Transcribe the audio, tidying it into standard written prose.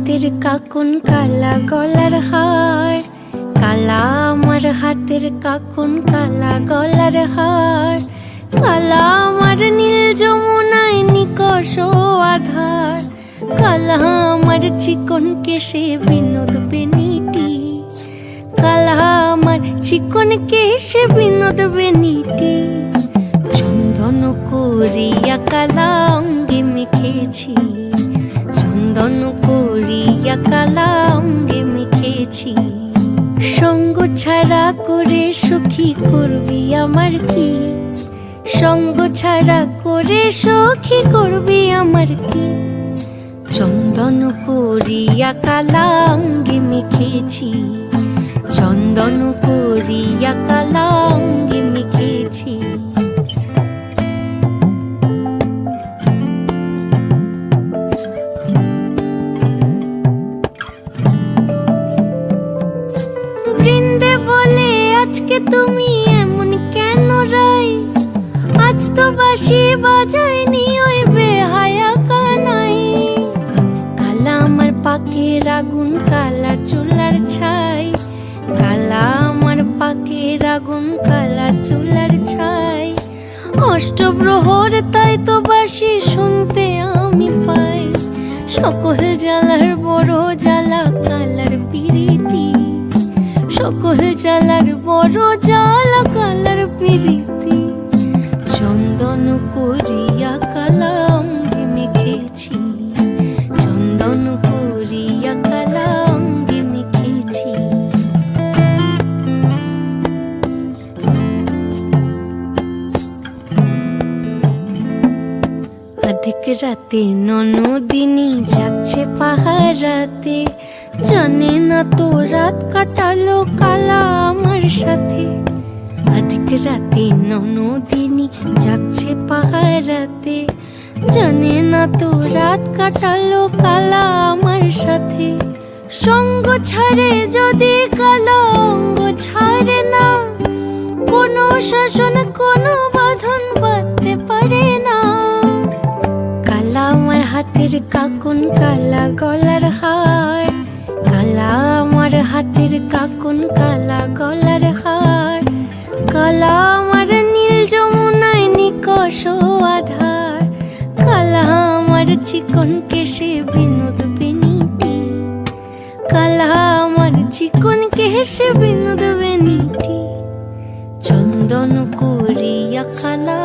হাতের কাকুন কালা গলার হার, কালা আমার হাতের কাকুন কালা গলার হার, কালা আমার নীল যমুনায় নিকষ আধার, কালা আমার চিকন কেশে বিনোদ বেনিটি, কালা আমার চিকন কেশে বিনোদ বেনিটি। চন্দন করিয়া কালা অঙ্গে মেখেছি, চন্দন করিয়া কালা অঙ্গে মেখেছি। সঙ্গ ছাড়া করে সুখী করবি আমার কি, সঙ্গ ছাড়া করে সখী করবি আমার কি। চন্দন করিয়া কালা অঙ্গে মেখেছি, চন্দন করিয়া কালা অঙ্গে মেখেছি। বৃন্দে বলে আজকে তুমি এমন কেন রাই, আজ তো বাঁশি বাজায়নি ওই বেহায়া কানাই। কালা আমার পাকের আগুন কালা চুলার ছাই, কালা আমার পাকের আগুন কালা চুলার ছাই। অষ্টপ্রহর তাই তো বাঁশি শুনতে আমি পাই, সকল জ্বালার বড় জ্বালা কালার পিরিতি, সকল জ্বালার বড় জ্বালা কালার পিরিতি। চন্দন করিয়া কালা অঙ্গে মেখেছি, চন্দন করিয়া কালা অঙ্গে মেখেছি। অধিক রাতে ননদিনী যাচ্ছে পাহারাতে, জানে না তো রাত কাটালো কালা আমার সাথে। অধিক রাতে ননদিনী যাচ্ছে পাহারাতে, জানে না তো রাত কাটালো কালা আমার সাথে। সঙ্গ ছাড়ে যদি কালা অঙ্গ ছাড়ে না, কোনো শাসন কোনো বাঁধন বাঁধতে পারে না। কালা আমার হাতের কাকুন কালা গলার হার, কালা আমার হাতের কাকুন কালা গলার হার, কালা আমার নীল যমুনায় নিকষ আধার, কালা আমার চিকন কেশে বিনোদ বেনিটি, কালা আমার চিকন কেশে বিনোদ বেনিটি। চন্দন করিয়া কালা